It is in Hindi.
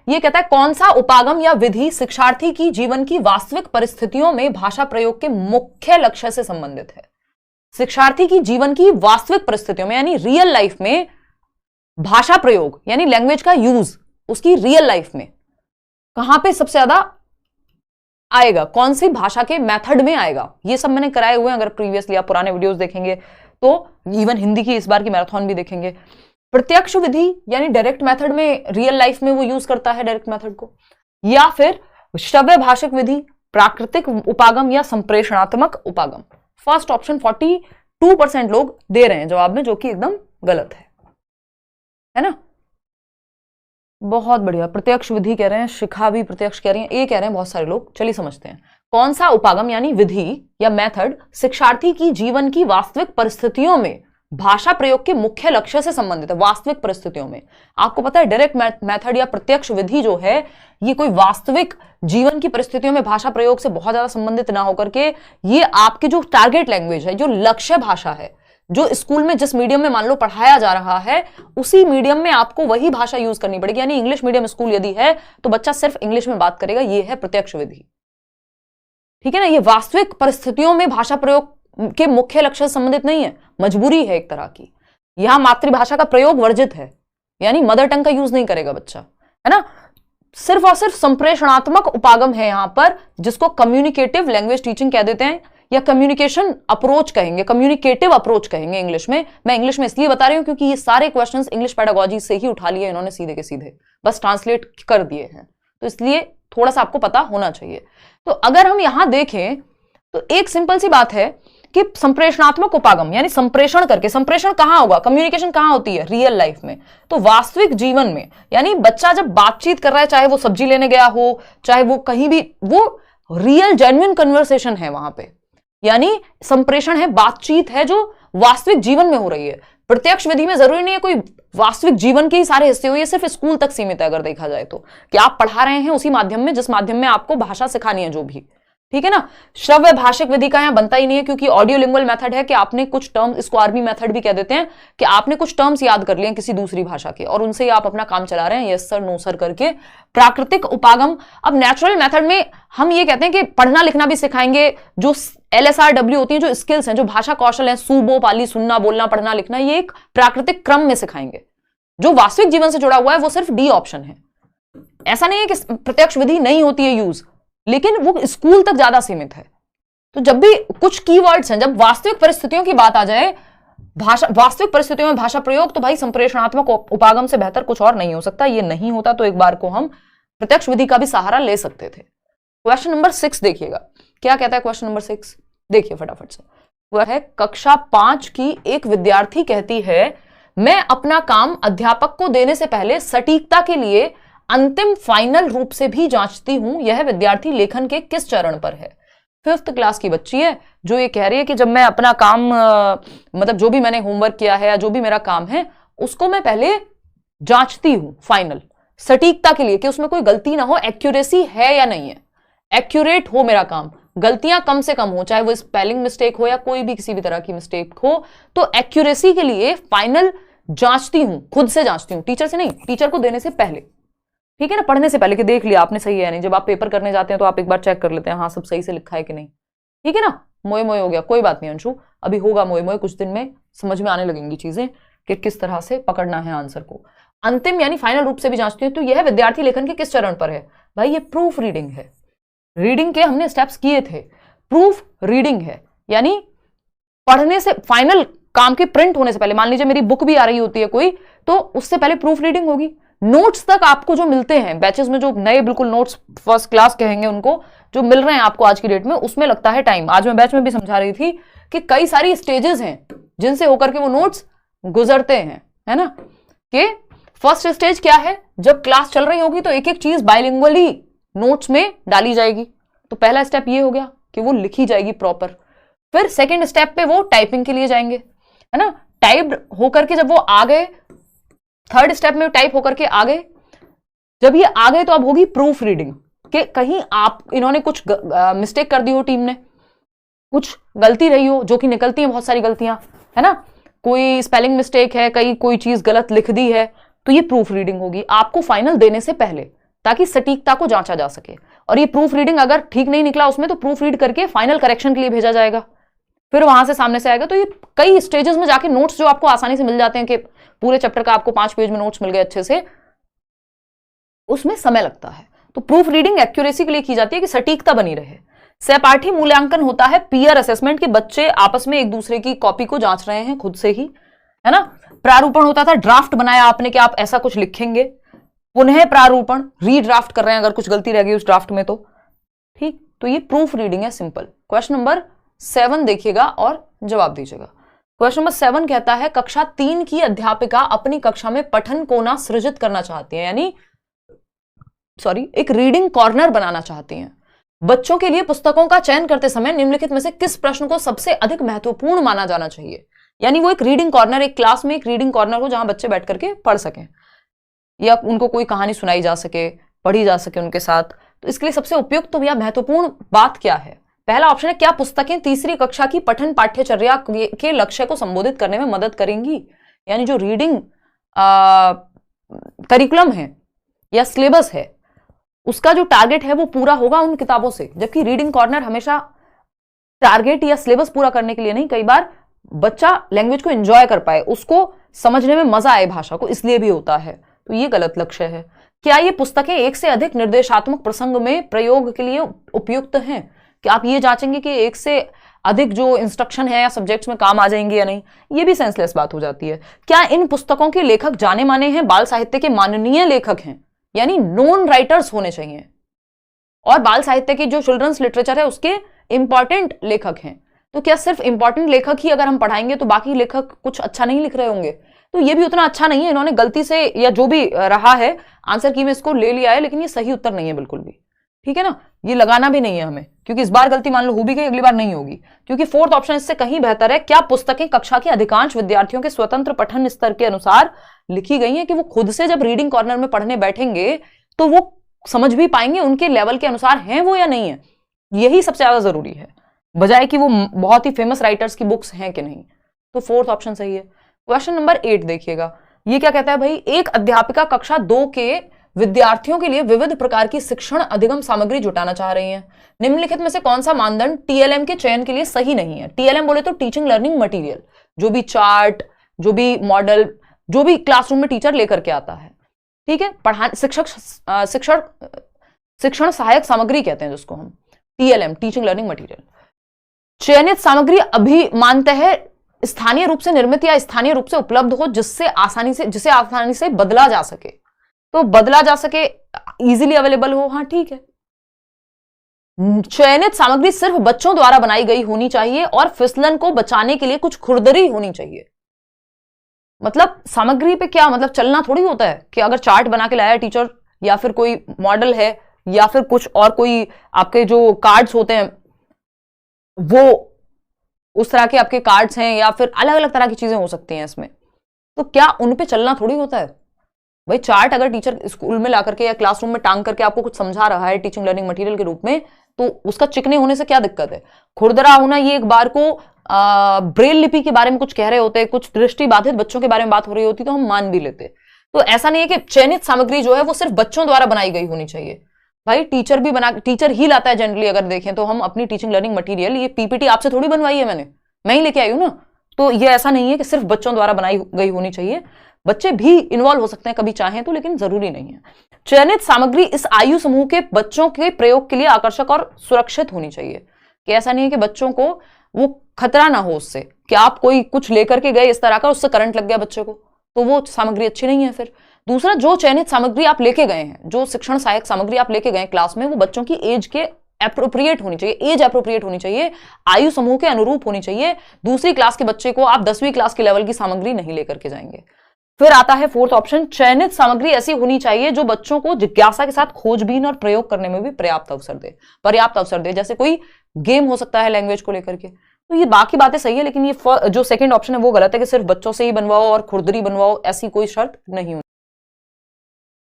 ये कहता है कौन सा उपागम या विधि शिक्षार्थी की जीवन की वास्तविक परिस्थितियों में भाषा प्रयोग के मुख्य लक्ष्य से संबंधित है। शिक्षार्थी की जीवन की वास्तविक परिस्थितियों में यानी रियल लाइफ में भाषा प्रयोग यानी लैंग्वेज का यूज उसकी रियल लाइफ में कहां पे सबसे ज्यादा आएगा, कौन सी भाषा के मेथड में आएगा, ये सब मैंने कराए हुए हैं। अगर प्रीवियसली आप पुराने वीडियोस देखेंगे तो इवन हिंदी की इस बार की मैराथन भी देखेंगे। प्रत्यक्ष विधि यानी डायरेक्ट मेथड में रियल लाइफ में वो यूज करता है डायरेक्ट मेथड को, या फिर श्रव्य भाषिक विधि, प्राकृतिक उपागम या संप्रेषणात्मक उपागम। फर्स्ट ऑप्शन 42% लोग दे रहे हैं जवाब में, जो कि एकदम गलत है ना। बहुत बढ़िया, प्रत्यक्ष विधि कह रहे हैं, शिखा भी प्रत्यक्ष कह रही हैं, ये कह रहे हैं बहुत सारे लोग। चलिए समझते हैं कौन सा उपागम यानी विधि या मेथड शिक्षार्थी की जीवन की वास्तविक परिस्थितियों में भाषा प्रयोग के मुख्य लक्ष्य से संबंधित है। वास्तविक परिस्थितियों में आपको पता है डायरेक्ट मेथड या प्रत्यक्ष विधि जो है ये कोई वास्तविक जीवन की परिस्थितियों में भाषा प्रयोग से बहुत ज्यादा संबंधित ना होकर के ये आपकी जो टारगेट लैंग्वेज है, जो लक्ष्य भाषा है, जो स्कूल में जिस मीडियम में मान लो पढ़ाया जा रहा है उसी मीडियम में आपको वही भाषा यूज करनी पड़ेगी। यानी इंग्लिश मीडियम स्कूल यदि है तो बच्चा सिर्फ इंग्लिश में बात करेगा, ये है प्रत्यक्ष विधि। ठीक है ना, ये वास्तविक परिस्थितियों में भाषा प्रयोग के मुख्य लक्ष्य से संबंधित नहीं है, मजबूरी है एक तरह की। यहां मातृभाषा का प्रयोग वर्जित है, यानी मदर टंग का यूज नहीं करेगा बच्चा, है ना। सिर्फ और सिर्फ संप्रेषणात्मक उपागम है यहां पर, जिसको कम्युनिकेटिव लैंग्वेज टीचिंग कह देते हैं या कम्युनिकेशन अप्रोच कहेंगे, कम्युनिकेटिव अप्रोच कहेंगे इंग्लिश में। मैं इंग्लिश में इसलिए बता रही हूं क्योंकि ये सारे क्वेश्चंस इंग्लिश पेडागोजी से ही उठा लिए इन्होंने सीधे के सीधे, बस ट्रांसलेट कर दिए हैं, तो इसलिए थोड़ा सा आपको पता होना चाहिए। तो अगर हम यहां देखें तो एक सिंपल सी बात है कि संप्रेषणात्मक उपागम यानी संप्रेषण करके, संप्रेषण कहां होगा, कम्युनिकेशन कहां होती है, रियल लाइफ में। तो वास्तविक जीवन में यानी बच्चा जब बातचीत कर रहा है, चाहे वो सब्जी लेने गया हो, चाहे वो कहीं भी, वो रियल जेन्युइन कन्वर्सेशन है वहां पे, यानी संप्रेषण है, बातचीत है जो वास्तविक जीवन में हो रही है। प्रत्यक्ष विधि में जरूरी नहीं है कोई वास्तविक जीवन के ही सारे हिस्से हो, ये सिर्फ स्कूल तक सीमित है अगर देखा जाए तो, कि आप पढ़ा रहे हैं उसी माध्यम में जिस माध्यम में आपको भाषा सिखानी है जो भी, ठीक है ना। श्रव्य भाषिक विधि का यहां बनता ही नहीं है क्योंकि ऑडियो लिंगुअल मेथड है कि आपने कुछ टर्म्स, इसको आरबी मेथड भी कह देते हैं, कि आपने कुछ टर्म्स याद कर लिए किसी दूसरी भाषा के और उनसे ही आप अपना काम चला रहे हैं, यस सर नो सर करके। प्राकृतिक उपागम, अब नेचुरल मेथड में हम ये कहते हैं कि पढ़ना लिखना भी सिखाएंगे, जो LSRW होती है, जो स्किल्स हैं, जो भाषा कौशल हैं, सूबो पाली, सुनना बोलना पढ़ना लिखना, ये एक प्राकृतिक क्रम में सिखाएंगे। जो वास्तविक जीवन से जुड़ा हुआ है वो सिर्फ डी ऑप्शन है। ऐसा नहीं है कि प्रत्यक्ष विधि नहीं होती है यूज, लेकिन वो स्कूल तक ज्यादा सीमित है। तो जब भी कुछ कीवर्ड्स हैं, जब वास्तविक परिस्थितियों की बात आ जाए, भाषा वास्तविक परिस्थितियों में भाषा प्रयोग, तो भाई संप्रेषणात्मक उपागम से बेहतर कुछ और नहीं हो सकता। ये नहीं होता तो एक बार को हम प्रत्यक्ष विधि का भी सहारा ले सकते थे। क्वेश्चन नंबर 6 देखिएगा, क्या कहता है क्वेश्चन नंबर 6, देखिए फटाफट से। वह है कक्षा 5 की एक विद्यार्थी कहती है, मैं अपना काम अध्यापक को देने से पहले सटीकता के लिए अंतिम फाइनल रूप से भी जांचती हूं। यह विद्यार्थी लेखन के किस चरण पर है। 5th क्लास की बच्ची है जो ये कह रही है कि जब मैं अपना काम मतलब जो भी मैंने होमवर्क किया है या जो भी मेरा काम है उसको मैं पहले जांचती हूं फाइनल, सटीकता के लिए कि उसमें कोई गलती ना हो, एक्यूरेसी है या नहीं है, एक्यूरेट हो मेरा काम, गलतियां कम से कम हो, चाहे वो स्पेलिंग मिस्टेक हो या कोई भी किसी भी तरह की मिस्टेक हो, तो एक्यूरेसी के लिए फाइनल जांचती हूं, खुद से जांचती हूं, टीचर से नहीं, टीचर को देने से पहले, ठीक है ना, पढ़ने से पहले कि देख लिया आपने सही है नहीं। जब आप पेपर करने जाते हैं तो आप एक बार चेक कर लेते हैं हाँ सब सही से लिखा है कि नहीं, ठीक है ना। मोए मोए हो गया, कोई बात नहीं अंशु, अभी होगा मोए मोए, कुछ दिन में समझ में आने लगेंगी चीजें कि किस तरह से पकड़ना है आंसर को। अंतिम यानी फाइनल रूप से भी जांचती हूं। तो यह विद्यार्थी लेखन के किस चरण पर है भाई, ये प्रूफ रीडिंग है। रीडिंग के हमने स्टेप्स किए थे, प्रूफ रीडिंग है, यानी पढ़ने से, फाइनल काम के प्रिंट होने से पहले, मान लीजिए मेरी बुक भी आ रही होती है कोई, तो उससे पहले प्रूफ रीडिंग होगी। नोट्स तक आपको जो मिलते हैं बैचेस में, जो नए बिल्कुल नोट्स फर्स्ट क्लास कहेंगे उनको, जो मिल रहे हैं आपको आज की डेट में, उसमें लगता है टाइम। आज मैं बैच में भी समझा रही थी कि कई सारी स्टेजेस हैं जिनसे होकर के वो नोट्स गुजरते हैं, है ना। कि फर्स्ट स्टेज क्या है, जब क्लास चल रही होगी तो एक एक चीज बाइलिंगुअली नोट्स में डाली जाएगी, तो पहला स्टेप ये हो गया कि वो लिखी जाएगी प्रॉपर। फिर सेकेंड स्टेप पे वो टाइपिंग के लिए जाएंगे, है ना। टाइप्ड होकर के जब वो आ गए, थर्ड स्टेप में टाइप होकर के आ गए, जब ये आ गए तो अब होगी प्रूफ रीडिंग, कि कहीं आप इन्होंने कुछ मिस्टेक कर दी हो, टीम ने कुछ गलती रही हो, जो कि निकलती है बहुत सारी गलतियां, है ना, कोई स्पेलिंग मिस्टेक है, कहीं कोई चीज गलत लिख दी है, तो ये प्रूफ रीडिंग होगी आपको फाइनल देने से पहले। ताकि सटीकता को जांचा जा सके। और ये प्रूफ रीडिंग अगर ठीक नहीं निकला उसमें तो प्रूफ रीड करके फाइनल करेक्शन के लिए भेजा जाएगा, फिर वहां से सामने से आएगा। तो ये कई स्टेजेस में जाके नोट्स जो आपको आसानी से मिल जाते हैं कि पूरे चैप्टर का आपको 5 पेज में नोट्स मिल गए अच्छे से, उसमें समय लगता है। तो प्रूफ रीडिंग एक्यूरेसी के लिए की जाती है कि सटीकता बनी रहे। सहपाठी मूल्यांकन होता है पीयर असेसमेंट के, बच्चे आपस में एक दूसरे की कॉपी को जांच रहे हैं खुद से ही, है ना। प्रारूपण होता था, ड्राफ्ट बनाया आपने कि आप ऐसा कुछ लिखेंगे, पुनः प्रारूपण, रीड्राफ्ट कर रहे हैं अगर कुछ गलती रह गई उस ड्राफ्ट में तो, ठीक। तो ये प्रूफ रीडिंग है, सिंपल। क्वेश्चन नंबर 7 देखिएगा और जवाब दीजिएगा। क्वेश्चन नंबर 7 कहता है कक्षा 3 की अध्यापिका अपनी कक्षा में पठन कोना सृजित करना चाहती है, यानी एक रीडिंग कॉर्नर बनाना चाहती हैं। बच्चों के लिए पुस्तकों का चयन करते समय निम्नलिखित में से किस प्रश्न को सबसे अधिक महत्वपूर्ण माना जाना चाहिए। यानी वो एक रीडिंग कॉर्नर, एक क्लास में एक रीडिंग कॉर्नर हो जहां बच्चे बैठ करके पढ़ सकें या उनको कोई कहानी सुनाई जा सके, पढ़ी जा सके उनके साथ। तो इसके लिए सबसे उपयुक्त या महत्वपूर्ण बात क्या है? पहला ऑप्शन है, क्या पुस्तकें तीसरी कक्षा की पठन पाठ्यचर्या के लक्ष्य को संबोधित करने में मदद करेंगी। यानी जो रीडिंग करिकुलम है या सिलेबस है उसका जो टारगेट है वो पूरा होगा उन किताबों से। जबकि रीडिंग कॉर्नर हमेशा टारगेट या सिलेबस पूरा करने के लिए नहीं, कई बार बच्चा लैंग्वेज को एंजॉय कर पाए, उसको समझने में मजा आए भाषा को, इसलिए भी होता है। तो ये गलत लक्ष्य है। क्या ये पुस्तकें एक से अधिक निर्देशात्मक प्रसंग में प्रयोग के लिए उपयुक्त हैं? कि आप ये जांचेंगे कि एक से अधिक जो इंस्ट्रक्शन है या सब्जेक्ट्स में काम आ जाएंगे या नहीं, ये भी सेंसलेस बात हो जाती है। क्या इन पुस्तकों के लेखक जाने माने हैं, बाल साहित्य के माननीय लेखक हैं, यानी नोन राइटर्स होने चाहिए, और बाल साहित्य की जो चिल्ड्रंस लिटरेचर है उसके इंपॉर्टेंट लेखक हैं। तो क्या सिर्फ इंपॉर्टेंट लेखक ही अगर हम पढ़ाएंगे तो बाकी लेखक कुछ अच्छा नहीं लिख रहे होंगे? तो ये भी उतना अच्छा नहीं है। इन्होंने गलती से या जो भी रहा है आंसर की में इसको ले लिया है, लेकिन ये सही उत्तर नहीं है बिल्कुल भी, ठीक है ना। ये लगाना भी नहीं है हमें, क्योंकि इस बार गलती मान लो हो भी गई, अगली बार नहीं होगी। क्योंकि 4th ऑप्शन इससे कहीं बेहतर है। क्या पुस्तकें कक्षा के अधिकांश विद्यार्थियों के स्वतंत्र पठन स्तर के अनुसार लिखी गई हैं, कि वो खुद से जब रीडिंग कॉर्नर में पढ़ने बैठेंगे तो वो समझ भी पाएंगे उनके लेवल के अनुसार हैं वो या नहीं है। यही सबसे ज्यादा जरूरी है, बजाय कि वो बहुत ही फेमस राइटर्स की बुक्स हैं कि नहीं। तो 4th ऑप्शन सही है। क्वेश्चन नंबर 8 देखिएगा, ये क्या कहता है भाई, एक अध्यापिका कक्षा 2 के विद्यार्थियों के लिए विविध प्रकार की शिक्षण अधिगम सामग्री जुटाना चाह रही हैं। निम्नलिखित में से कौन सा मानदंड टीएलएम के चयन के लिए सही नहीं है? टीएलएम बोले तो टीचिंग लर्निंग मटेरियल, जो भी चार्ट, जो भी मॉडल, जो भी क्लासरूम में टीचर लेकर के आता है, ठीक है। शिक्षण सहायक सामग्री कहते हैं जिसको हम, टीएलएम, टीचिंग लर्निंग मटेरियल। चयनित सामग्री अभी मानते हैं स्थानीय रूप से निर्मित या स्थानीय रूप से उपलब्ध हो, जिसे आसानी से बदला जा सके। तो बदला जा सके, इजीली अवेलेबल हो, हाँ ठीक है। चयनित सामग्री सिर्फ बच्चों द्वारा बनाई गई होनी चाहिए और फिसलन को बचाने के लिए कुछ खुरदरी होनी चाहिए। मतलब सामग्री पे क्या मतलब, चलना थोड़ी होता है कि अगर चार्ट बना के लाया टीचर, या फिर कोई मॉडल है, या फिर कुछ और कोई आपके जो कार्ड्स होते हैं वो उस तरह के आपके कार्ड्स हैं, या फिर अलग अलग तरह की चीजें हो सकती हैं इसमें। तो क्या उन पे चलना थोड़ी होता है भाई। चार्ट अगर टीचर स्कूल में ला करके या क्लासरूम में टांग करके आपको कुछ समझा रहा है टीचिंग लर्निंग मटेरियल के रूप में, तो उसका चिकने होने से क्या दिक्कत है? खुरदरा होना, ये एक बार को ब्रेल लिपि के बारे में कुछ कह रहे होते, कुछ दृष्टि बाधित बच्चों के बारे में बात हो रही होती तो हम मान भी लेते। तो ऐसा नहीं है कि चयनित सामग्री जो है वो सिर्फ बच्चों द्वारा बनाई गई होनी चाहिए। भाई टीचर ही लाता है जनरली, अगर देखें तो हम अपनी टीचिंग लर्निंग मटेरियल, ये पीपीटी आपसे थोड़ी बनवाई है मैं ही लेके आई हूं ना। तो ये ऐसा नहीं है कि सिर्फ बच्चों द्वारा बनाई गई होनी चाहिए, बच्चे भी इन्वॉल्व हो सकते हैं कभी चाहें तो, लेकिन जरूरी नहीं है। चयनित सामग्री इस आयु समूह के बच्चों के प्रयोग के लिए आकर्षक और सुरक्षित होनी चाहिए। कि ऐसा नहीं है कि बच्चों को वो खतरा ना हो उससे, कि आप कोई कुछ लेकर के गए इस तरह का, उससे करंट लग गया बच्चे को, तो वो सामग्री अच्छी नहीं है। फिर दूसरा, जो चयनित सामग्री आप लेके गए हैं, जो शिक्षण सहायक सामग्री आप लेके गए क्लास में, वो बच्चों की एज के एप्रोप्रिएट होनी चाहिए, एज एप्रोप्रिएट होनी चाहिए, आयु समूह के अनुरूप होनी चाहिए। दूसरी क्लास के बच्चे को आप 10वीं क्लास के लेवल की सामग्री नहीं लेकर के जाएंगे। फिर आता है 4th ऑप्शन, चयनित सामग्री ऐसी होनी चाहिए जो बच्चों को जिज्ञासा के साथ खोजबीन और प्रयोग करने में भी पर्याप्त अवसर दे। जैसे कोई गेम हो सकता है लैंग्वेज को लेकर के। तो ये बाकी बातें सही है, लेकिन ये जो 2nd ऑप्शन है वो गलत है कि सिर्फ बच्चों से ही बनवाओ और खुरदरी बनवाओ, ऐसी कोई शर्त नहीं होनी।